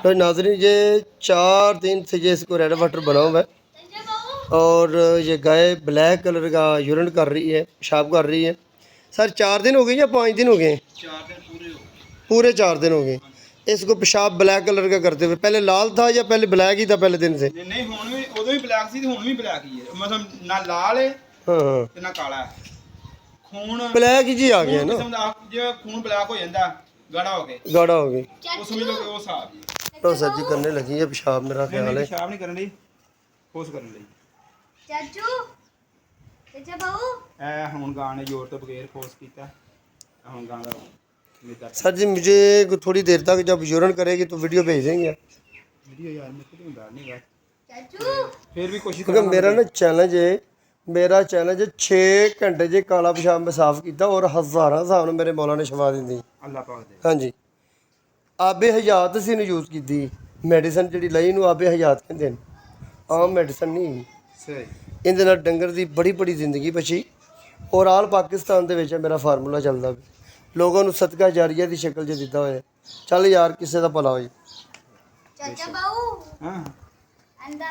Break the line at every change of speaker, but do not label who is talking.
तो नाज़रीन ये 4 दिन से ये इसको रेड वाटर बना हुआ है और ये गाय ब्लैक कलर का यूरिन कर रही है, पेशाब कर रही है। सर 4 दिन हो गए या 5 दिन हो गए?
4 दिन पूरे हो गए।
पूरे 4 दिन हो गए इसको पेशाब ब्लैक कलर का करते हुए। पहले लाल था या पहले ब्लैक ही था पहले दिन से?
नहीं हुण भी उदों भी ब्लैक सी ते हुण भी ब्लैक ही है, मतलब ना लाल है
हाँ हाँ
ते ना काला है। खून
ब्लैक ही जी आ गया ना,
किस्म दा जे खून ब्लैक हो जांदा गाढ़ा हो के
गाढ़ा हो गई।
वो समझ लो कि वो साहब जी
तो सर जी करने लगी है पेशाब, मेरा ख्याल है।
पेशाब नहीं करन दी, फोर्स करन दी।
चाचू चाचा बाबू
ए हुण गां ने जोर तो बगैर फोर्स कीता, हुण गां दा मेदा
सर जी मुझे थोड़ी देर तक जब यूरिन करेगी तो वीडियो भेज देंगे,
वीडियो यार मेरे को हुंदा नहीं गा,
चाचू
फिर भी कोशिश
क्योंकि
करूंगा।
मेरा ना चैलेंज है, मेरा चैलेंज 6 घंटे जे काला पेशाब मैं साफ किया और हज़ारां साहब मेरे मौला ने शफा दी दी।
अल्लाह पाक दे
हाँ जी आबे हयात से यूज़ की मैडिसन जी लाई नूं आबे हयात कहते हैं, आम मैडिसन नहीं।
सही
ਇਹਦੇ ਨਾਲ ਡੰਗਰ ਦੀ ਬੜੀ ਬੜੀ ਜ਼ਿੰਦਗੀ ਬਚੀ ਔਰ ਆਲ ਪਾਕਿਸਤਾਨ ਦੇ ਵਿੱਚ ਮੇਰਾ ਫਾਰਮੂਲਾ ਚੱਲਦਾ ਵੀ ਲੋਕਾਂ ਨੂੰ ਸਦਕਾ ਜਾਰੀਆ ਦੀ ਸ਼ਕਲ 'ਚ ਦਿੱਤਾ ਹੋਇਆ। ਚੱਲ ਯਾਰ ਕਿਸੇ ਦਾ ਭਲਾ ਹੋਏ।
चाचा बाबू
हां
अंदा